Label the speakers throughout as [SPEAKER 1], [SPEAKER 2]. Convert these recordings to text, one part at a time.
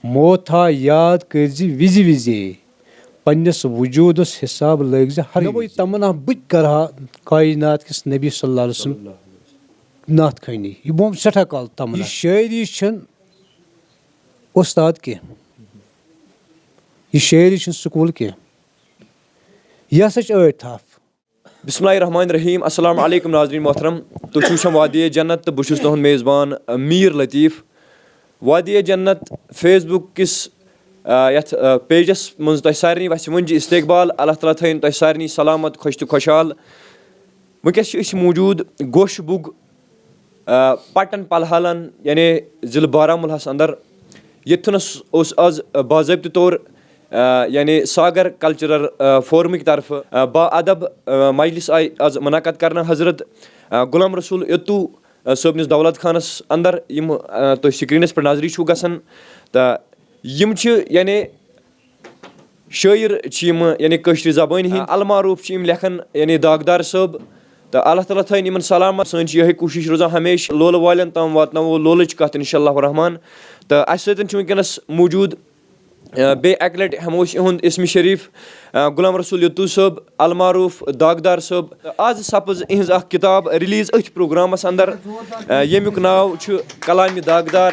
[SPEAKER 1] موتھا یاد کٔرزِ وِزِ وِزے پنٛنِس وجوٗدس حِساب لٲگزِ ہر مےٚ گوٚو یہِ تمنا بہٕ تہِ کرٕ ہا کاینات کِس نبی صلی اللہ علیہ وسلم نعت خٲنی یہِ گوٚو سٮ۪ٹھاہ کال تمنا. یہِ شٲعری چھنہٕ اُستاد کینٛہہ، یہِ شٲعری چھنہٕ سکوٗل کینٛہہ، یہِ ہسا چھِ ٲٹۍ تھپھ.
[SPEAKER 2] بسم اللہ الرحمٰن الرحیم. السلام علیکم ناظریٖن محترم. تُہۍ چھِو وٕچھان وادیے جنت تہٕ بہٕ چھُس تُہُنٛد میزبان میٖر لطیٖف. وادیے جنت فیس بُک کِس یتھ پیجس منٛز تۄہہِ سارنٕے وَسہِ وُنجہِ استقبال. اللہ تعالیٰ تھٲیِن تۄہہِ سارنٕے سلامت خۄش تہٕ خۄشحال. وٕنکیٚس چھِ أسۍ موٗجوٗد گوشبُگ پٹن پلہالن یعنے ضلعہٕ بارہمولہس انٛدر. ییٚتھنس اوس آز باضٲبطہٕ طور یعنے ساگر کلچرل فورمٕکۍ طرفہٕ با ادب مجلس آیہِ آز مُنعقد کرنہٕ حضرت غلام رسول یتوٗ صٲبنِس دولت خانس انٛدر یِم تُہۍ سکریٖنس پٮ۪ٹھ نظری چھِو گژھان. تہٕ یِم چھِ یعنے شٲعر چھِ یِم یعنے کٲشرِ زبٲنۍ ہِنٛدۍ. المعروٗف چھِ یِم لیکھان یعنے داغدار صٲب. تہٕ اللہ تعالیٰ تھٲیِن یِمن سلامت. سٲنۍ چھِ یِہے کوٗشش روزان ہمیشہٕ لولہٕ والٮ۪ن تام واتناوو لولٕچ کتھ انشاء اللہ الرحمان. تہٕ اسہِ سۭتۍ چھُ وٕنکیٚنس موٗجوٗد بیٚیہِ اکہِ لٹہِ ہٮ۪مو أسۍ یِہُنٛد اسمِ شریٖف غلام رسول یتوٗ صٲب المعروٗف داغدار صٲب. آز سپٕز یِہنٛز اکھ کِتاب رِلیٖز أتھۍ پروگرامس انٛدر ییٚمیُک ناو چھُ کلامِ داغدار.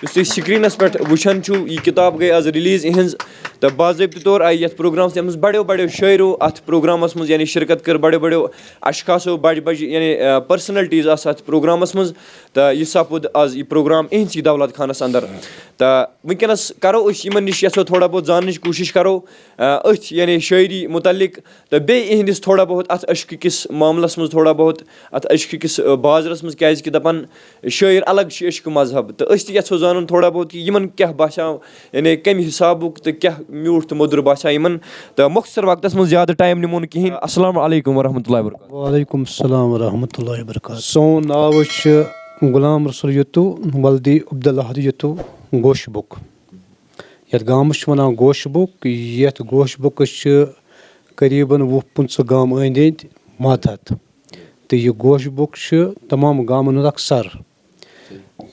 [SPEAKER 2] یُس تُہۍ سکریٖنس پٮ۪ٹھ وٕچھان چھُو یہِ کِتاب گٔے آز رِلیٖز یِہٕنٛز. تہٕ باضٲبطہٕ طور آیہِ یتھ پروگرامس یتھ منٛز بڑیو بڑیو شٲعرو اتھ پروگرامس منٛز یعنے شرکت کٔر بڑیو بڑیو اشخاصو بجہِ بجہِ یعنے پٔرسنلٹیٖز آسہٕ اتھ پروگرامس منٛز. تہٕ یہِ سپُد آز یہِ پروگرام یِہنٛدسٕے دولت خانس انٛدر. تہٕ وٕنکیٚنس کرو أسۍ یِمن نِش یژھو تھوڑا بہت زاننٕچ کوٗشش کرو أتھۍ یعنے شٲعری مُتعلق. تہٕ بیٚیہِ یِہنٛدِس تھوڑا بہت اتھ عشقہٕ کِس معاملس منٛز تھوڑا بہت اتھ عشقہٕ کِس بازرس منٛز کیازِ کہِ دپان شٲعر الگ چھِ عشقہٕ مذہب. تہٕ أسۍ تہِ یژھو زانُن تھوڑا بہت کہِ یِمن کیاہ باسیو یعنے کمہِ حسابُک تہٕ کیاہ میوٗٹھ تہٕ موٚدُر باسیو یِمن. تہٕ مۄختصر وقتس منٛز زیادٕ ٹایم نِمو نہٕ کِہینۍ. السلام علیکم ورحمتہ اللہ وبرکاتہ.
[SPEAKER 1] وعلیکم السلام ورحمتہ اللہ وبرکاتہ. سون ناو چھُ غلام رسول یتوٗ ولدی عبداللہ یتوٗ گوشبُک. یتھ گامس چھِ ونان گوشبُک. یتھ گوشبُکس چھِ قریٖبن 20-25 گامہٕ أنٛدۍ أنٛدۍ ماتحت. تہٕ یہِ گوشبُک چھُ تمام گامن ہُنٛد اکھ سر.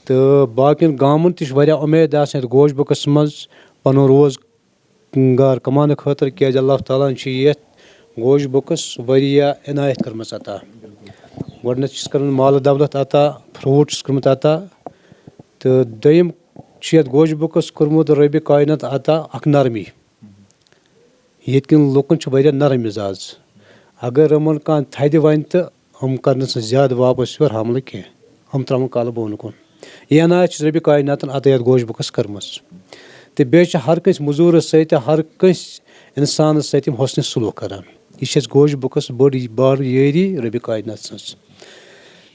[SPEAKER 1] تہٕ باقین گامن تہِ چھِ واریاہ اُمید آسان یتھ گوشبُکس منٛز پنُن روزگار کماونہٕ خٲطرٕ کیازِ اللہ تعالیٰ ہن چھِ یتھ گوشبُکس واریاہ عنایت کٔرمٕژ عطا. گۄڈٕنیتھ چھِس کٔرمٕژ مالہٕ دولت عطا، فروٗٹ چھُس کوٚرمُت عطا. تہٕ دوٚیِم چھُ یتھ گوشبُکس کوٚرمُت رۄبِ کاینات عطا اکھ نرمی. ییٚتہِ کٮ۪ن لُکن چھُ واریاہ نرم مِزاز. اگر یِمن کانٛہہ تھدِ وَنہِ تہٕ یِم کرنہٕ نہٕ زیادٕ واپس یورٕ حملہٕ کینٛہہ، یِم تراوَن کلہٕ بۄن کُن. یہِ عنایت چھِ رۄبِ کایناتن عطا یتھ گوشبُکس کٔرمٕژ. تہٕ بیٚیہِ چھِ ہر کٲنٛسہِ موٚزوٗرس سۭتۍ ہر کٲنٛسہِ اِنسانس سۭتۍ یِم حُسنہِ سلوٗک کران. یہِ چھِ اَسہِ گوشبُکس بٔڑ بارٕ یٲری رۄبِ کاینات سٕنٛز.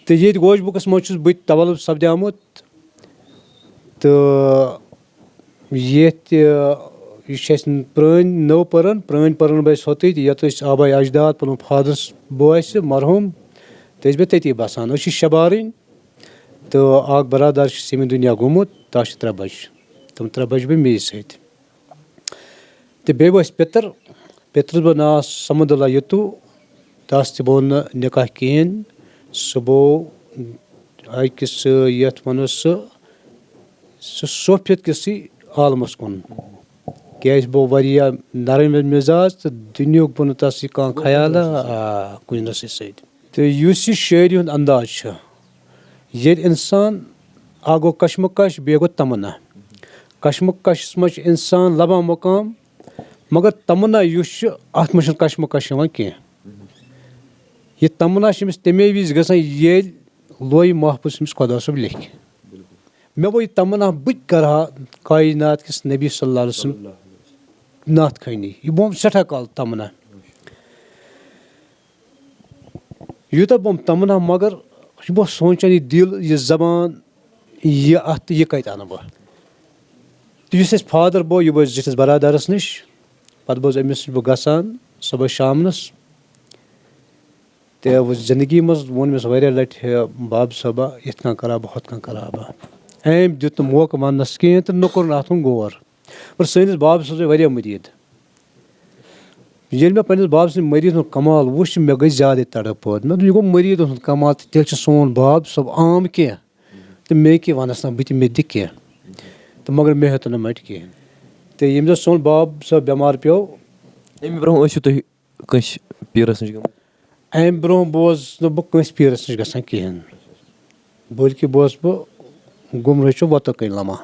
[SPEAKER 1] تہٕ ییٚتہِ گوشبُکس منٛز چھُس بہٕ تہِ تولُد سپدیومُت. تہٕ ییٚتہِ یہِ چھِ اَسہِ پرٲنۍ نٔو پٔرن پرٲنۍ پٔرن بہٕ اَسہِ ہوٚتٕے یَتھ أسۍ آباے اجداد پنُن فادرس بوے اَسہِ مرحوٗم تہٕ ٲسۍ بیٚیہِ تٔتی بسان. أسۍ چھِ شےٚ بارٕنۍ. تہٕ اکھ برادر چھُ ژیٖمہِ دُنیا گوٚمُت. تَس چھِ 3 بچہِ. تِم 3 بچہِ بیٚیہِ مے سۭتۍ. تہٕ بیٚیہِ گوٚو اَسہِ پِتٕر. پِترَس گوٚو ناو سمد اللہ یتوٗ. تس تہِ گوٚو نہٕ نِکاح کِہینۍ. سُہ گوٚو أکِس یتھ ونو سُہ صوفیت کِسٕے عالمس کُن. کیازِ بہٕ واریاہ نرم مِزاج تہٕ دُنیہُک بہٕ نہٕ تس یہِ کانٛہہ خیالا کُنہِ نسٕے سۭتۍ. تہٕ یُس یہِ شٲعری ہُنٛد انٛداز چھُ ییٚلہِ انسان اکھ گوٚو کشمکش بیٚیہِ گوٚو تمنا. کشمکشس منٛز چھُ انسان لبان مقام مگر تمنا یُس چھُ اتھ منٛز چھُنہٕ کشمکش یِوان کینٛہہ. یہِ تمنا چھِ أمِس تمے وِزِ گژھان ییٚلہِ لویہِ محفوظ أمِس خۄدا صٲب لیکھِ. مےٚ گوٚو یہِ تمنا بہٕ تہِ کرٕ ہا کاینات کِس نبی صلی اللہ علیہ وسلم نعت خٲنی. یہِ گوٚو سٮ۪ٹھاہ کال تمنا. یوٗتاہ گوٚم تمنا مگر یہِ گوٚو سونٛچان یہِ دِل یہِ زبان یہِ اتھ تہٕ یہِ کتہِ انہٕ بہٕ. تہٕ یُس اَسہِ فادر بوے یہِ بوے زِٹھِس برادرس نِش. پتہٕ بہٕ أمِس نِش بہٕ گژھان صبُحٲے شامنس. تہٕ زندگی منٛز ووٚن مےٚ واریاہ لٹہِ باب صٲبا یِتھ کٔنۍ کرٕ ہا بہٕ ہُتھ کٔنۍ کرٕ ہا بہٕ. أمۍ دیُت نہٕ موقعہٕ وننس کِہینۍ تہٕ نہ کوٚرُن اتھ کُن غور. پر سٲنِس بابس اوس واریاہ مُریٖد. ییٚلہِ مےٚ پننِس باب سٕنٛدِ مٔریٖد ہُنٛد کمال وُچھ مےٚ گٔے زیادے تڑپ پٲدٕ. مےٚ دوٚپ یہِ گوٚو مٔریٖدن ہُنٛد کمال تہٕ تیٚلہِ چھُ سون باب صٲب عام کینٛہہ تہٕ مےٚ کیٛاہ ونس نہ بہٕ تہِ مےٚ دِ کینٛہہ. तो मगर मे हेतु मट कहें तो यम दो सोन बाब सब बेमार पे
[SPEAKER 2] अमि ब्रोह तुम कंस पीरस नश
[SPEAKER 1] अम ब्रोह बोस बह कंस पीरस नश गसान कहें बल्कि बोस बह गुमराह वत कन लमा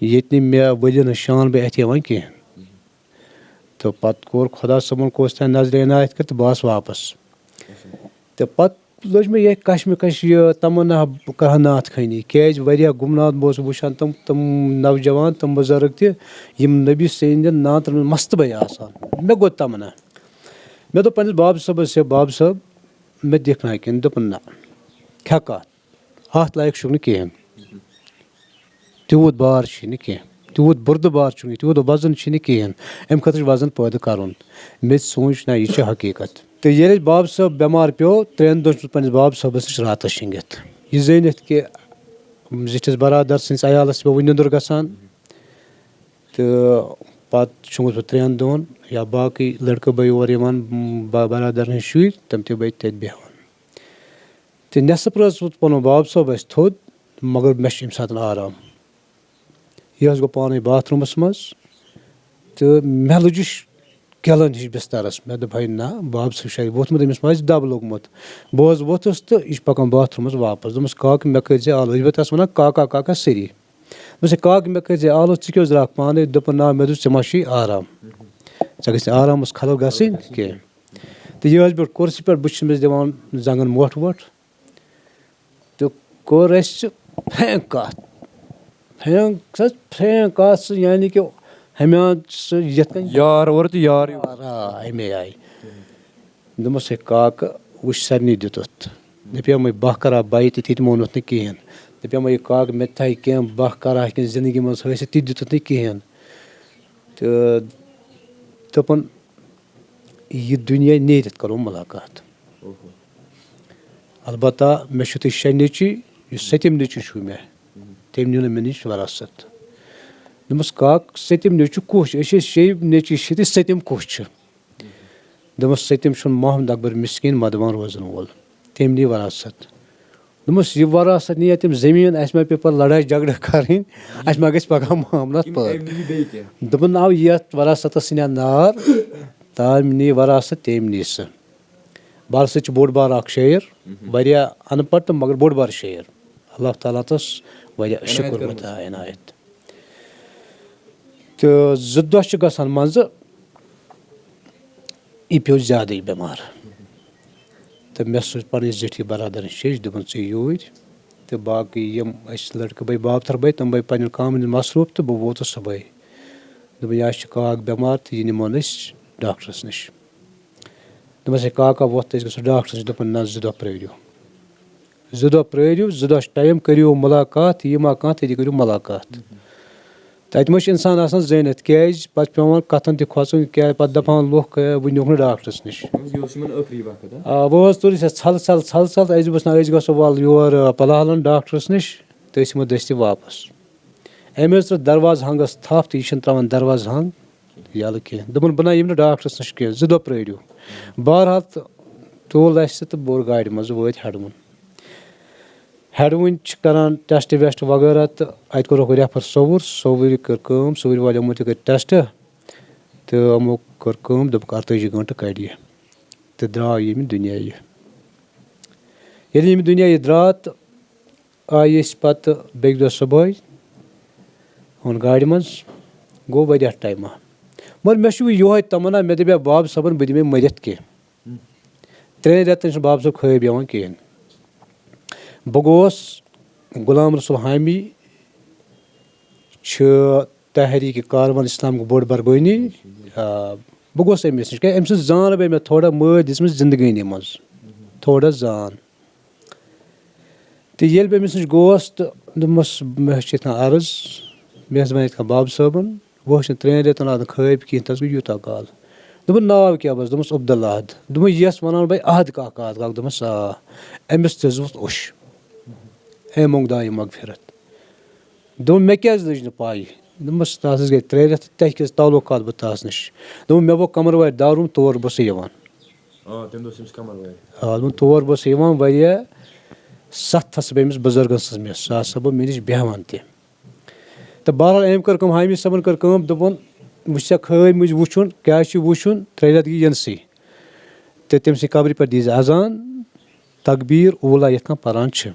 [SPEAKER 1] ये मे वलिन शान बह अथ कहें तो पत् कोर खुदा सबन कोस तान नजर इनायत कर तो बस वापस तो पत् लज मे यह कश यह तमन्ना बह कर नात खानी क्या वह गुमनाथ बोस वुचान तम नौजवान तम बुजुर्ग तम नबी सद नात मस्त बे आसान मे गो तमन्ना मे दो पन्नस बाब सबस बाब सब मे दिखना कन दोपन ना क्या कत अत लायक शुक कहें तूत बार कहें तूत बुर्द बार तूत वजन कहें अम खतर वजन पैदा कर मे सोच ना यह हकीकत तो ये बाब साहब बेमार पे 3 दिन पे बाब साहबस नश रात शिंगित यह जानित कि जिठिस बरादर सस अयालस पे निंदर गसान तो पत् शुंगस बह 3 दिन या बाकी लड़के बे और बरादर हंद शुर तम ते बे तथ बेहान तो नेसफ रोज पन बाब साहब थोद मगर मे सात आराम यह गो पान बाथरूमस मज तो मे लुजिश गलन हिश बिस्तरस मे दोप ना बाब साहब शायद वोथमुत अमिस मा दब लोगमुत बह वोथस तो यह पकान बाथरूमस वापस दोपस काक मे कर आलो यह तस वन काका काका सरी दोस काक मे कर आलो क्यों द्राक पान दोपन ना मे दोस मा आराम गे आरामस खलल गन कह तो यह बह कुर्सी पे बस दिवान जंगन मोट वोट तो कोर फेंक कत फेंक कत यानी कि हमें
[SPEAKER 2] यार और तो यार
[SPEAKER 1] अमे आय दोपस काक वुच सरनी दितुत दपे बह करा बाई तो मोनुत कहें दपे काक मे थे कह बह करा जिंदगी मज हासिल ति दितुत न कहें तो दोपन यह दुनिया नेरित करो मुलाकात अलबत्ता मे तुम शे नची 7 नची मे तम नी मे नश वरासत दोपस काक 7 नची कुछ 6 नची 7 कुछ दोपस 7 मोहम्मद अकबर मिस्किन मदवान रोजन वोल तम नी वरासत दोपस यह वरासत नी तम जमीन अस मा पे पर लड़ाई झगड़ा करें अस मा गस पगह मामला दोपन आव ये वरासतस नी नार तम नी वरासत तम नी सह बाल सह बोड़ बार शेर वह अनपढ़ तो मगर बोड़ बार शेर अल्लाह ताला तस वह शुक्र इनायत तो 2 दह गसान मज यह पे ज्यादा बेमार तो मे सोच पी जिठी बरादर शेष दोपन यूर तो बाकी यम लड़के बे बाबतर बे तम बे पन्न काम मसरूफ तो बह वोतस सुबह दोप यह काक बेमार तो यह निमोन डॉक्टरस नश दोपस काका वोत गो डॉक्टरस नश दोपन ना 2 दह प्रियो 2 दह प्रियो 2 दह टाइम करो मुलाकात यह मा कह तथि करो मुलाकात तत मे इंसान आसान जानित क्या पे कथन तोचन क्या पे दपान लुख वह नुक डॉक्टरस नश वह तुर छल छल छल छल तो दोपस ना गो वल योर पलाहलन डॉक्टरस नश तो यमो दस्त वापस अमे त्रो दरवाज हंगस थप तो यह त्रावान दरवाज हंग यल कह दोपन बह यम डॉक्टरस नश कह 2 दह प्रियो बहरहाल तोल अस तो बोर गाड़ मज वत हेडवन करान टेस्ट वेस्ट वगैरह तो अत कोरक रेफर सोवुर कर सोवुर वालों कर टेस्ट तो यमो कर दोप 48 घंटे कड़ यह तो द्राव यम दुनिया ये दुनिया यह द्राव तो आय पे बेक दह सुबह ओन गाड़ मज गो वह टाइम मगर मे यो तमन्ना मे दपे बाब सबन बह दिमे मरित कह 3 रेतन बाब सब खब यवान कहें बह गोस गुलाम रसूल हामी तहरीक कारवान इस्लाम बोड़ बरबानी बह गोस अमिस नश क्या अम जान बे मे थोड़ा मद दिस जिंदगानी मज थोड़ा जान तो ये बह अमिस नश गोस तो दोपस मे अर्ज मे वन बाब साहबन वह 3 रेतन आद खब कहें तस गो यूत काल दोपन नाव क्या बस दोपस अब्दुल्ला अहद दोप यस वन बह अहद काक दोपस अमिस तुत उश ए मोंग दाय मगफिरत दोप मे क्या लज न पाई दोपस तस गई 3 रेत तह किस ताल्लुकात बह तस नश दोप मे वो कमर वार दारुम तौर बस तौर बस वह 7 बह अमिस बुजुर्गन सह मे सह बह मे नश बेहान तह تہٕ بہرحال أمۍ کٔر کٲم حامد صٲبن کٔر کٲم دوٚپُن وٕچھ سا خٲرۍ مٕجۍ وٕچھُن کیٛاہ چھُ وٕچھُن 3 رٮ۪تھ گٔے یِنسٕے تہٕ تٔمۍ سٕنٛدِ قبرِ پٮ۪ٹھ دیٖزِ اذان تقبیٖر اوٗلا یَتھ کٔنۍ پَران چھِ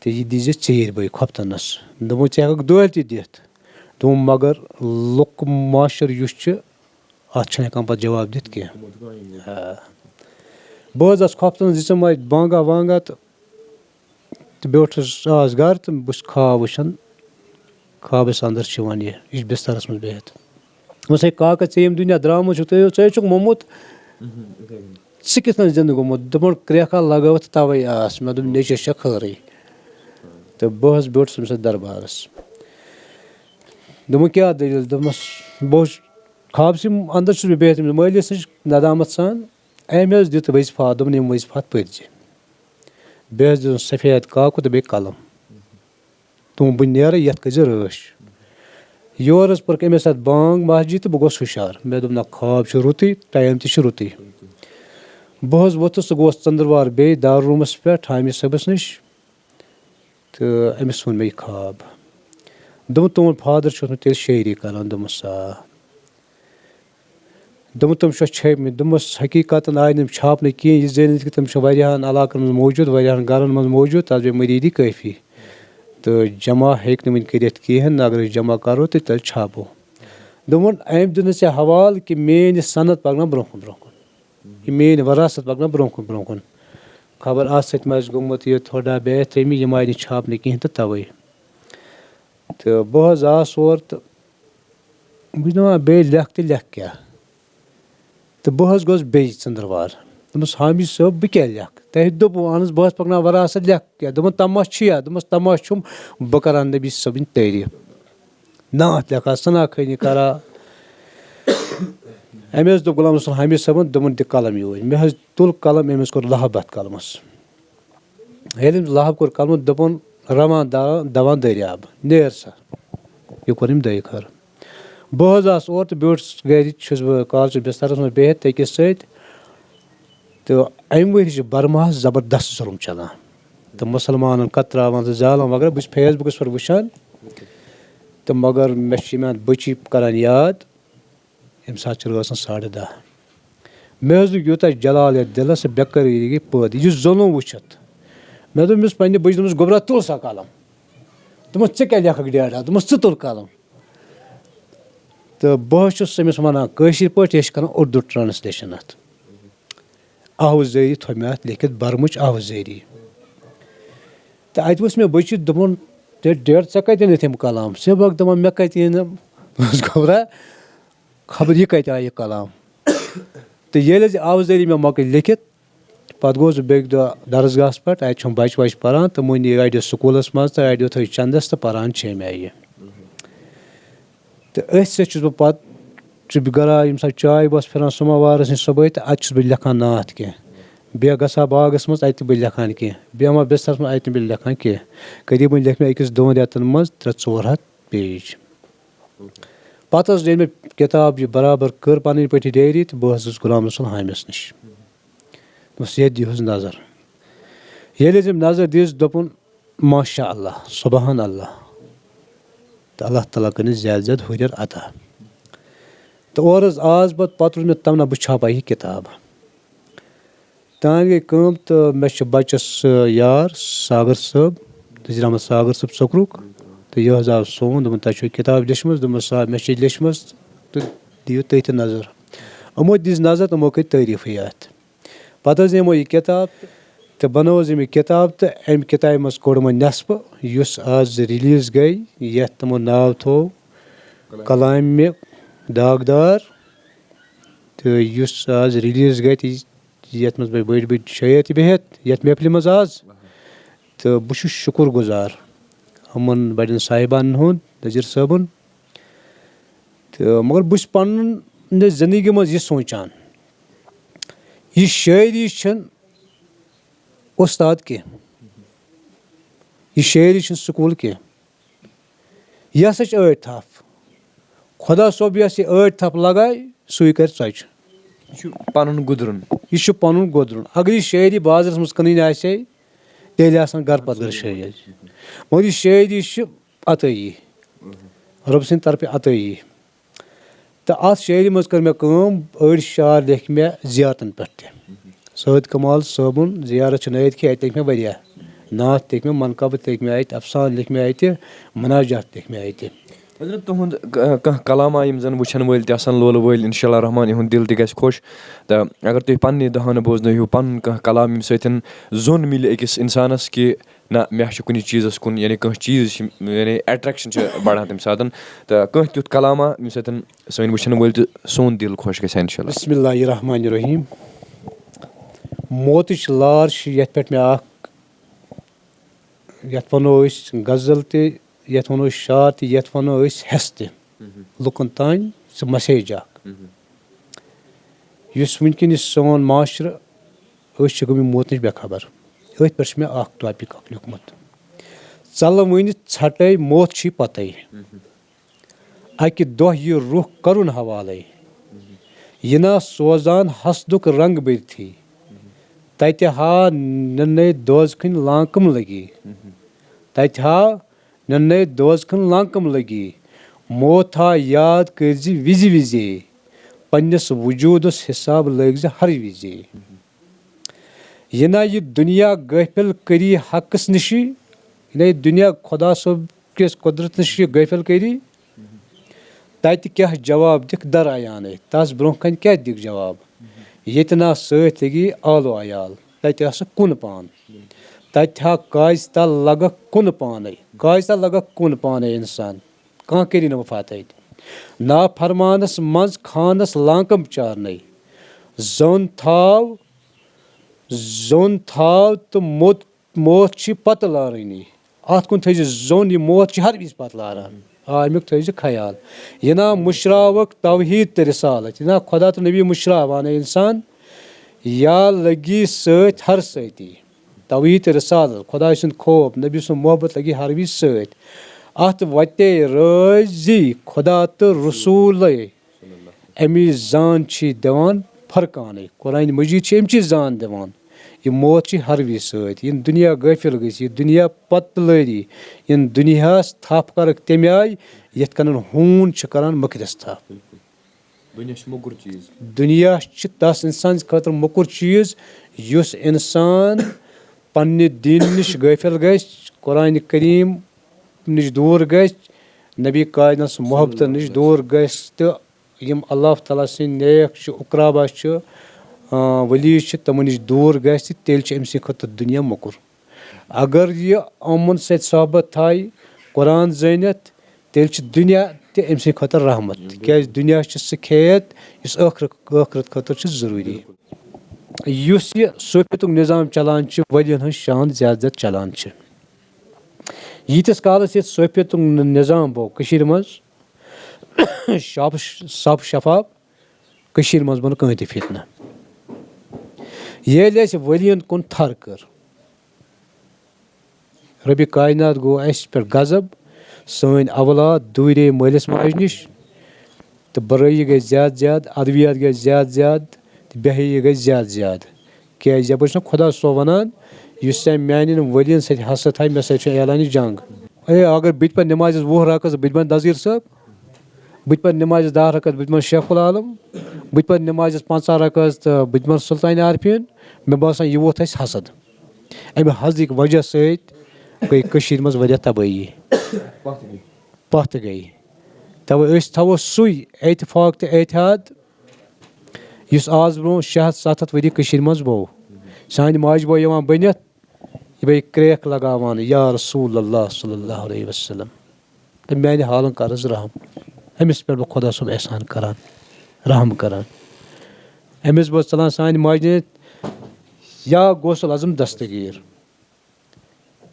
[SPEAKER 1] تہٕ یہِ دیٖزِ ژیٖرۍ بٲے خۄفتَنَس دوٚپُن ژٕ ہٮ۪کَکھ دۄہلہِ تہِ دِتھ دوٚپُن مگر لُکھ معاشر یُس چھُ اَتھ چھِنہٕ ہٮ۪کان پَتہٕ جواب دِتھ کینٛہہ بہٕ حظ آس خۄفتَنَس دِژٕم اَتہِ بانگا وانگا تہٕ بیوٗٹھُس آس گرٕ تہٕ بہٕ چھُس خاب وٕچھان خابَس اَندَر چھِ یِوان یہِ چھِ بِستَرَس منٛز بِہِتھ دوٚپمَس ہے کاکا ژےٚ ییٚمہِ دُنیا درٛامُت چھُکھ ژٕ چھُکھ موٚمُت ژٕ کِتھ کٔنۍ زِندٕ گوٚمُت دوٚپُن کرٛٮ۪کھا لگٲوِتھ تَوَے آس مےٚ دوٚپ نیچوِس چھےٚ خٲرٕے تہٕ بہٕ حظ بیوٗٹھُس أمِس سۭتۍ دربارَس دوٚپُن کیٛاہ دٔلیٖل دوٚپمَس بہٕ حظ خابسٕے اَندَر چھُس بہٕ بِہِتھ أمِس مٲلِس نِش ندامت سان أمۍ حظ دیُت وظیفات دوٚپُن یِم وظیفات پٔرۍزِ بیٚیہِ حظ دِژٕن سفید کاکُد تہٕ بیٚیہِ قلم دوٚپُن بہٕ نیرٕ یَتھ کٔرۍزِ رٲچھ یورٕ حظ پٔرٕکھ أمِس اَتھ بانٛگ مسجِد تہٕ بہٕ گوس ہُشار مےٚ دوٚپ نہ خاب چھُ رُتُے ٹایم تہِ چھُ رُتُے بہٕ حظ ووٚتھُس تہٕ گوس ژٔنٛدٕروار بیٚیہِ دارالعلوٗمَس پٮ۪ٹھ حامد صٲبَس نِش تہٕ أمِس ووٚن مےٚ یہِ خاب دوٚپُن تُہُنٛد فادر چھُ اوسمُت تیٚلہِ شٲعری کَران دوٚپمَس آ دوٚپُن تِم چھا چھٲپۍمٕتۍ دوٚپمَس حقیٖقتاً آے نہٕ یِم چھاپنہٕ کینٛہہ یہِ زٲنِتھ کہِ تِم چھِ واریاہَن علاقَن منٛز موٗجوٗد واریاہَن گَرَن منٛز موٗجوٗد تَتھ بیٚیہِ مٔریٖدی کٲفی تہٕ جمع ہیٚکہِ نہٕ وٕنہِ کٔرِتھ کِہیٖنۍ نہٕ اگر أسۍ جمع کَرو تہٕ تیٚلہِ چھاپو دوٚپُن أمۍ دیُت نہٕ ژےٚ حوالہٕ کہِ میٛٲنۍ یہِ صنعت پَکناو برونٛہہ کُن برونٛہہ کُن یہِ میٛٲنۍ وَراثت پَکناو برونٛہہ کُن برونٛہہ کُن خبر اَتھ سۭتۍ ما آسہِ گوٚمُت یہِ تھوڑا بے احترٲمی یِم آے نہٕ چھاپنہٕ کِہیٖنۍ تہٕ تَوَے تہٕ بہٕ حظ آس اور تہٕ بہٕ چھُس دَپان بیٚیہِ لیکھ تہٕ لیکھ کیٛاہ تہٕ بہٕ حظ گوس بیٚیہِ ژٔنٛدٕروار دوٚپمَس حامد صٲب بہٕ کیٛاہ لیکھٕ تۄہہِ دوٚپوُ اہن حظ بہٕ حظ پَکناو وَراثت لیکھ کیٛاہ دوٚپُن تَماہ چھُیا دوٚپمَس تَماہ چھُم بہٕ کَرٕ نبی صٲبٕنۍ تعریٖف نعت لیکھا ثنا خٲنی کَرا أمۍ حظ دوٚپ غلام رسول حامد صٲبَن دوٚپُن دِ قلم یوٗرۍ مےٚ حظ تُل قلم أمِس کوٚر لہب اَتھ قلمَس ییٚلہِ أمِس لہب کوٚر قلمَس دوٚپُن رَوان دَوان دٔریاب نیر سا یہِ کوٚر أمۍ دۄیہِ خٲر بہٕ حظ آس اور تہٕ بیوٗٹھُس گَرِ چھُس بہٕ کالچہِ بِستَرَس منٛز بِہِتھ تہٕ أکِس سۭتۍ تہٕ اَمہِ ؤری چھِ برماہَس زبردست ظُلم چلان تہٕ مُسلمانَن کَتراوان تہٕ زالان وغیرہ بہٕ چھُس فیس بُکَس پٮ۪ٹھ وٕچھان تہٕ مگر مےٚ چھِ یِمن بٔچی کَران یاد ییٚمہِ ساتہٕ چھِ روزان 10:30 مےٚ حظ لوٚگ یوٗتاہ جلال یَتھ دِلَس بے قرٲری گٔے پٲدٕ یہِ ظُلم وٕچھِتھ مےٚ دوٚپ أمِس پنٛنہِ بٔچی دوٚپمَس گوٚبرا تُل سا قلم دوٚپمَس ژٕ کیٛاہ لیکھَکھ ڈیڈا دوٚپمَس ژٕ تُل قلم تہٕ بہٕ حظ چھُس أمِس وَنان کٲشِر پٲٹھۍ یہِ چھِ کَران اُردو ٹرٛانَسلیشَن اَتھ آوزٲری تھوٚو مےٚ اَتھ لیکھِتھ برمٕچ آوزٲری تہٕ اَتہِ وٕچھ مےٚ بٔچی دوٚپُن ڈیڈ ژےٚ کَتہِ أنِتھ یِم کلام ژٕ بَکھ دَپان مےٚ کَتہِ أنِم گوبرا خبر یہِ کَتہِ آے یہِ کلام تہٕ ییٚلہِ حظ یہِ آوزٲری مےٚ مۄکلہِ لیکھِتھ پَتہٕ گوس بہٕ بیٚکہِ دۄہ درسگاہَس پٮ۪ٹھ اَتہِ چھُم بَچہِ وَچہِ پَران تہٕ مٔنی اَڑیو سکوٗلَس منٛز تہٕ اَڑیو تھٲے چَندَس تہٕ پَران چھِ أمۍ آیہِ تہٕ أتھۍ سۭتۍ چھُس بہٕ پَتہٕ چھُس بہٕ گَرا ییٚمہِ ساتہٕ چاے بہٕ پھِران سماوارَس نِش صُبحٲے تہٕ اَتہِ چھُس بہٕ لیکھان نعت کینٛہہ بیٚیہِ گژھٕ ہا باغَس منٛز اَتہِ تہِ بہٕ لیکھان کینٛہہ بیٚہمہٕ ہا بِسترَس منٛز اَتہِ تہِ بہٕ لیکھان کینٛہہ قریٖباً لیکھِ مےٚ أکِس 2 رٮ۪تَن منٛز 300-400 پیج پَتہٕ حظ ییٚلہِ مےٚ کِتاب یہِ برابر کٔر پَنٕنۍ پٲٹھۍ یہِ ڈیری تہٕ بہٕ حظ چھُس غلام رسول حامِدَس نِش دوٚپمَس ییٚتہِ دیٖہُس نظر ییٚلہِ حظ أمۍ نظر دِژ دوٚپُن ماشاء اللہ سُبحان اللہ تہٕ اللہ تعالیٰ کٔرنَس زیادٕ زیادٕ ہُرٮ۪ر عطا تہٕ اورٕ حظ آس بہٕ پَتہٕ روٗد مےٚ تَمنا بہٕ چھاپہٕ ہا یہِ کِتاب تانۍ گٔے کٲم تہٕ مےٚ چھِ بَچَس یار ساگر صٲب نذیٖر احمد ساگر صٲب ژۄکرُک تہٕ یہِ حظ آو سون دوٚپُن تۄہہِ چھُو کِتاب لیٚچھمٕژ دوٚپمَس آ مےٚ چھِ یہِ لیٚچھمٕژ تہٕ دِیِو تُہۍ تہِ نظر یِمو دِژ نظر تہٕ یِمو کٔرۍ تعٲریٖفٕے اَتھ پَتہٕ حظ نِمو یہِ کِتاب تہٕ بَنٲو حظ أمۍ یہِ کِتاب تہٕ اَمہِ کِتابہِ منٛز کوٚڑ یِمو نٮ۪صفہٕ یُس آز رِلیٖز گٔے یَتھ تِمو ناو تھوٚو کلامِ داغدار تہٕ یُس آز رِلیٖز گٔے تہٕ یَتھ منٛز بیٚیہِ بٔڑۍ بٔڑۍ شٲعر تہِ بِہِتھ یَتھ محفلہِ منٛز آز تہٕ بہٕ چھُس شُکُر گُزار یِمَن بَڑٮ۪ن صاحبانَن ہُنٛد نذیٖر صٲبُن تہٕ مگر بہٕ چھُس پَنُن زِندگی منٛز یہِ سونٛچان یہِ شٲعری چھَنہٕ اُستاد کینٛہہ یہِ شٲعری چھِنہٕ سکوٗل کینٛہہ یہِ ہسا چھِ ٲٹۍ تھپھ خۄدا صٲب یۄس یہِ ٲٹۍ تھپھ لگایہِ سُے کَرِ ژۄچہِ
[SPEAKER 2] یہِ چھُ پَنُن گُدرُن
[SPEAKER 1] یہِ چھُ پَنُن گۄدرُن اگر یہِ شٲعری بازرَس منٛز کٕنٕنۍ آسہِ ہے تیٚلہِ آسان گرٕ پَتہٕ گرٕ شٲعری مگر یہِ شٲعری چھِ عطٲیی رۄبہٕ سٕنٛدِ طرفہٕ عطٲیی تہٕ اَتھ شٲعری منٛز کٔر مےٚ کٲم أڑۍ شعر لیکھۍ مےٚ زیارتَن پٮ۪ٹھ تہِ سعید کمال صٲبُن زیارت چھُ نٲیِد کہِ اَتہِ لیکھۍ مےٚ واریاہ نعت لیکھۍ مےٚ منقبت لیکھۍ مےٚ اَتہِ افسان لیکھۍ مےٚ اَتہِ مناجات لیکھۍ مےٚ اَتہِ
[SPEAKER 2] حضرت تُہُنٛد کانٛہہ کلامہ یِم زَن وٕچھَن وٲلۍ تہِ آسَن لولہٕ وٲلۍ اِنشاء اللہ رحمان یِہُنٛد دِل تہِ گژھِ خۄش تہٕ اگر تُہۍ پنٛنہِ دہانہٕ بوزنٲیِو پَنُن کانٛہہ کلام ییٚمہِ سۭتۍ زوٚن مِلہِ أکِس اِنسانَس کہِ نہ مےٚ چھُ کُنہِ چیٖزَس کُن یعنی کانٛہہ چیٖز چھِ یعنی اٮ۪ٹرٛیکشَن چھِ بَڑان تَمہِ ساتہٕ تہٕ کانٛہہ تیُتھ کلامہ ییٚمہِ سۭتۍ سٲنۍ وٕچھَن وٲلۍ تہِ سون دِل خۄش گژھِ ہا اِنشاء اللہ
[SPEAKER 1] بسمِ اللہِ الرحمٰنِ الرحیٖم موتٕچ لار چھِ یَتھ پٮ۪ٹھ مےٚ اَکھ یَتھ وَنو أسۍ غزل تہِ یَتھ وَنو أسۍ شعر تہِ یَتھ وَنو أسۍ ہٮ۪س تہِ لُکَن تانۍ سُہ مسیج اَکھ یُس وٕنکٮ۪ن یہِ سون معاشرٕ أسۍ چھِ گٔمٕتۍ موت نِش بے خبر أتھۍ پٮ۪ٹھ چھُ مےٚ اَکھ ٹاپِک اَکھ لیوٗکھمُت ژَلہٕ وٕنہِ ژھَٹَے موت چھی پَتَے اَکہِ دۄہ یہِ رُخ کَرُن حوالَے یہِ نا سوزان حسدُک رنٛگ بٔرتھٕے تَتہِ ہا نِنَے دوزخٕنۍ لانٛکٕم لٔگی تَتہِ ہا نِنَے دوزخٕنۍ لانٛکٕم لٔگی موت ہا یاد کٔرۍزِ وِزِ وِزے پنٛنِس وجوٗدَس حِساب لٲگۍ زِ ہر وِزے یہِ نا یہِ دُنیا غٲفِل کٔری حقَس نِشی یعنی دُنیا خۄدا صٲب کِس قۄدرَت نِش یہِ غٲفِل کٔری تَتہِ کیٛاہ جواب دِکھ در عیانے تَس برونٛہہ کَنہِ کیٛاہ دِکھ جواب ییٚتہِ نا سۭتۍ لگی آلو عیال تَتہِ آسکھ کُن پان تَتہِ ہا کاجہِ تَل لگکھ کُنہٕ پانَے کاجہِ تَل لگکھ کُن پانَے اِنسان کانٛہہ کٔری نہٕ وفا تَتہِ نافرمانَس منٛز خانَس لانٛکَم چارنَے زوٚن تھاو تہٕ موت چھِ پَتہٕ لارٲنی اَتھ کُن تھٲیزِ زوٚن یہِ موت چھِ ہر وِزِ پَتہٕ لاران اَمیُک تھٲیزِ خیال یہِ نا مٔشراوَکھ توحیٖد تہٕ رِسالت یہِ نا خۄدا تہٕ نبی مٔشراوان اے اِنسان یا لگی سۭتۍ ہر سۭتی توحیٖد تہٕ رِسالت خۄداے سُنٛد خوف نبی سُنٛد محبت لگی ہر وِزِ سۭتۍ اَتھ وَتے رٲزی خۄدا تہٕ رسوٗلے اَمِچ زان چھی دِوان فرقانے قۄرانِ مجیٖد چھِ اَمچی زان دِوان یہِ موت چھِ ہر وِزِ سۭتۍ یِن دُنیا غٲفِل گٔژھۍ یہِ دُنیا پَتہٕ لٲری یِن دُنیاہَس تھپھ کَرَکھ تَمہِ آیہِ یِتھ کَنَن ہوٗن چھِ کَران مٔکرِس تھپھ دُنیا چھِ تَس اِنسان خٲطرٕ موٚکُر چیٖز یُس اِنسان پنٛنہِ دیٖنہٕ نِش غٲفِل گژھِ قۄرانہِ کریٖم نِش دوٗر گژھِ نبی کایِنات سٕنٛز محبتہٕ نِش دوٗر گژھِ تہٕ یِم اللہ تعالیٰ سٕنٛدۍ نیک چھِ اُقرابا چھِ ؤلی چھِ تِمَن نِش دوٗر گژھِ تیٚلہِ چھِ أمۍ سٕنٛدِ خٲطرٕ دُنیا موٚکُر اگر یہِ یِمَن سۭتۍ صحبت تھایہِ قۄران زٲنِتھ تیٚلہِ چھِ دُنیا تہِ أمۍ سٕنٛدِ خٲطرٕ رحمت تِکیٛازِ دُنیا چھِ سُہ کھیت یُس ٲخرت خٲطرٕ چھُ ضروٗری یُس یہِ صوٗفیتُک نِظام چلان چھِ ؤلِیَن ہٕنٛز شان زیادٕ زیادٕ چلان چھِ ییٖتِس کالَس ییٚتہِ صوٗفیتُک نِظام گوٚو کٔشیٖرِ منٛز صاف شفاف کٔشیٖرِ منٛز بنہٕ کٕہٕنۍ تہِ فِتنہٕ ییٚلہِ اَسہِ ؤلِیَن کُن تھر کٔر رۄبِ کاینات گوٚو اَسہِ پٮ۪ٹھ غضب سٲنۍ اولاد دوٗرے مٲلِس ماجہِ نِش تہٕ بُرٲیی گٔے زیادٕ زیادٕ اَدوِیات گٔے زیادٕ زیادٕ تہٕ بے حیٲیی گٔے زیادٕ زیادٕ کیٛازِ یَپٲرۍ چھُنہ خۄدا صٲب وَنان یُس ژےٚ میٛانٮ۪ن ؤلِیَن سۭتۍ حسد تھایہِ مےٚ سۭتۍ چھُ اعلانہِ جنٛگ اگر بہٕ تہِ پَرٕ نٮ۪مازٮ۪س 20 رکعت بہٕ تہِ بَنہٕ دسگیٖر صٲب بہٕ تہِ پَرٕ نٮ۪مازٮ۪س 10 رکعت بہٕ تہِ بَنہٕ شیخ العالم بہٕ تہِ پَرٕ نٮ۪مازٮ۪س 15 رکعت تہٕ بہٕ تہِ بَنہٕ سُلطانِ عارفیٖن مےٚ باسان یہِ ووت اَسہِ حسد اَمہِ حسدٕکۍ وجہ سۭتۍ گٔے کٔشیٖرِ منٛز واریاہ تبٲہی پَتھ گٔے تَوَے أسۍ تھاوو سُے اتفاق تہٕ اتحاد یُس آز برونٛہہ 600-700 ؤری کٔشیٖرِ منٛز گوٚو سانہِ ماجہِ بوے یِوان بٔنِتھ یہِ بیٚیہِ کرٛیک لگاوان یا رسوٗل اللہ صلی اللہ علیہ وسلم تہٕ میٛانہِ حالن کر حظ رحم أمِس پٮ۪ٹھ بہٕ خۄدا صٲب احسان کران رحم کران أمِس بہٕ ژَلان سانہِ ماجہِ یا غوث العظم دستگیٖر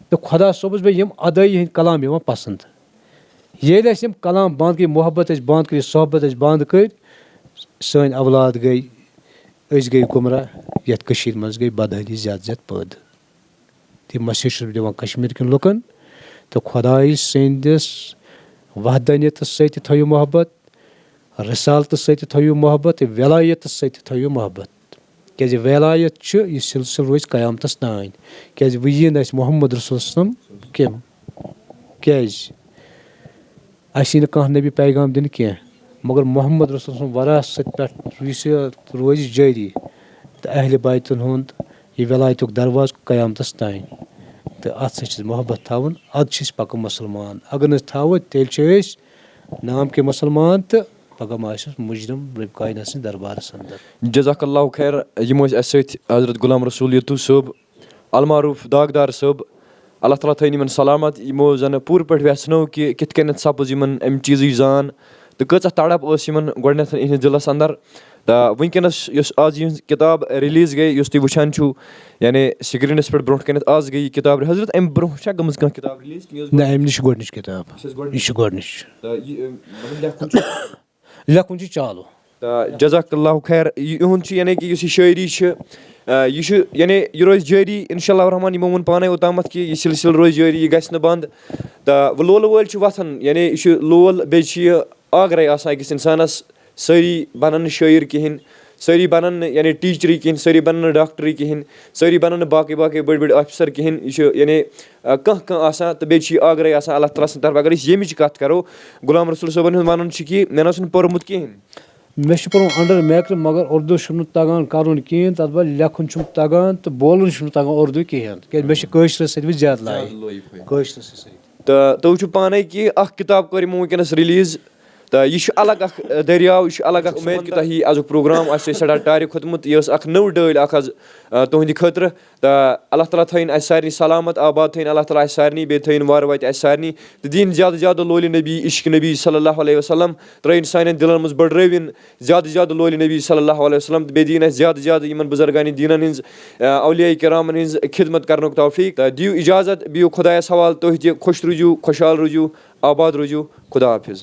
[SPEAKER 1] تہٕ خۄدا صٲبَس بیٚیہِ یِم اَدٲیی ہِنٛدۍ کلام یِوان پسنٛد ییٚلہِ اَسہِ یِم کلام بنٛد گٔے محبت اَسہِ بنٛد کٔرۍ صحبت اَسہِ بنٛد کٔرۍ سٲنۍ اولاد گٔے أسۍ گٔے گُمراہ یَتھ کٔشیٖرِ منٛز گٔے بدحٲلی زیادٕ زیادٕ پٲدٕ تہٕ مسیج چھُس بہٕ دِوان کشمیٖر کٮ۪ن لُکن تہٕ خۄداے سٕنٛدِس وحدانیتَس سۭتۍ تہِ تھٲیِو محبت رِسالتَس سۭتۍ تہِ تھٲیِو محبت تہٕ وِلایتَس سۭتۍ تہِ تھٲیِو محبت کیٛازِ وِلایت چھُ یہِ سِلسِلہٕ روزِ قیامتَس تانۍ کیٛازِ وۄنۍ یی نہٕ اَسہِ محمد رسول صلی اللہ علیہ وسلم کیٛازِ اَسہِ یی نہٕ کانٛہہ نبی پیغام دِنہٕ کینٛہہ مگر محمد رسول سُنٛد وراثت پٮ۪ٹھ یُس یہِ روزِ جٲری تہٕ اہلِ بیتَن ہُنٛد یہِ وِلایتُک دروازٕ قیامتَس تانۍ تہٕ اَتھ سۭتۍ چھِ محبت تھاوُن اَدٕ چھِ أسۍ پَکان مُسلمان اگر نہٕ أسۍ تھاوو تیٚلہِ چھِ أسۍ نام کے مُسلمان تہٕ پَگاہ ما آسہِ مُجرِم رٔبۍ کاینات سٕنٛدِ دربارَس اَنٛدر
[SPEAKER 2] جزاک اللہ خیر یِم ٲسۍ اَسہِ سۭتۍ حضرت غلام رسول یتوٗ صٲب المعروف داغدار صٲب اللہ تعالیٰ تھٲیِن یِمن سلامت یِمو زَن پوٗرٕ پٲٹھۍ ویژھنو کہِ کِتھ کٔنٮ۪تھ سپٕز یِمن اَمہِ چیٖزٕچ زان تہٕ کۭژاہ تڑپ ٲس یِمن گۄڈٕنٮ۪تھ یِہنٛدِس دِلس اَنٛدر تہٕ وٕنکیٚنس یۄس آز یِہنٛز کِتاب رِلیٖز گٔے یُس تُہۍ وٕچھان چھُو یعنی سکریٖنس پٮ۪ٹھ برونٛٹھ کَنٮ۪تھ آز گٔے یہِ کِتاب حضرت اَمہِ برونٛہہ چھا گٔمٕژ کانٛہہ کِتاب رِلیٖز
[SPEAKER 1] نہ اَمہِ نِش چھِ گۄڈنِچ کِتاب یہِ چھِ گۄڈنِچ لیکھُن چھُ چالوٗ
[SPEAKER 2] تہٕ جزاک اللہ خیر یِہُنٛد چھُ یعنی کہِ یُس یہِ شٲعری چھِ یہِ چھُ یعنی یہِ روزِ جٲری اِنشاء اللہ رحمان یِمو ووٚن پانے اوٚتامَتھ کہِ یہِ سِلسِلہٕ روزِ جٲری یہِ گژھِ نہٕ بنٛد تہٕ وۄنۍ لولہٕ وٲلۍ چھِ وۄتھان یعنی یہِ چھُ لول بیٚیہِ چھِ یہِ آگرے آسان أکِس اِنسانَس سٲری بَنن نہٕ شٲعر کِہیٖنۍ سٲری بَنن نہٕ یعنی ٹیٖچرٕے کِہیٖنۍ سٲری بَنن نہٕ ڈاکٹرٕے کِہیٖنۍ سٲری بَنن نہٕ باقٕے باقٕے بٔڑۍ بٔڑۍ آفِسَر کِہیٖنۍ یہِ چھُ یعنی کانٛہہ کانٛہہ آسان تہٕ بیٚیہِ چھِ یہِ آگرے آسان اللہ تعالیٰ سٕنٛدِ طرفہٕ اگر أسۍ ییٚمِچ کَتھ کَرو غلام رسول صٲبَن ہُنٛد وَنُن چھُ کہِ مےٚ نہ اوس نہٕ پوٚرمُت کِہیٖنۍ
[SPEAKER 1] مےٚ چھُ پوٚرمُت اَنڈَر میٹرِک مگر اُردو چھُم نہٕ تَگان کَرُن کِہیٖنۍ تَتھ منٛز لیکھُن چھُم تَگان تہٕ بولُن چھُم نہٕ تَگان اُردو کِہیٖنۍ تِکیٛازِ مےٚ چھِ کٲشرِس سۭتۍ وۄنۍ زیادٕ لایق کٲشرِسٕے سۭتۍ
[SPEAKER 2] تہٕ تُہۍ وٕچھِو پانے کہِ اکھ کِتاب کٔر یِمو وٕنکیٚنس رِلیٖز تہٕ یہِ چھُ الگ اکھ دٔریاو یہِ چھُ الگ اکھ اُمید کہِ تۄہہِ یی آزُک پروگرام آسہِ سٮ۪ٹھاہ ٹارِ کھوٚتمُت یہِ ٲس اکھ نٔو ڈٲلۍ اکھ حظ تُہنٛدِ خٲطرٕ تہٕ اللہ تعالیٰ تھٲیِن اَسہِ سارنٕے سلامت آباد تھٲیِن اللہ تعالیٰ اَسہِ سارنٕے بیٚیہِ تھٲیِن وارٕ واتہِ اَسہِ سارنٕے تہٕ دِیِن زیادٕ زیادٕ لولہِ نبی عشق نبی صلی اللہ علیہ وسلم ترٛٲیِن سانٮ۪ن دِلن منٛز بٔڑرٲوِن زیادٕ زیادٕ لولہِ نبی صلی اللہ علیہ وسلم تہٕ بیٚیہِ دِیِن اَسہِ زیادٕ زیادٕ یِمن بُزرگانہِ دیٖنن ہِنٛز اولیاے کِرامن ہِنٛز خدمت کرنُک توفیٖق تہٕ دِیِو اِجازت بِہِو خۄدایس حوالہٕ تُہۍ تہِ خۄش روٗزِو خۄشحال روٗزِو آباد روٗزِو خدا حافِظ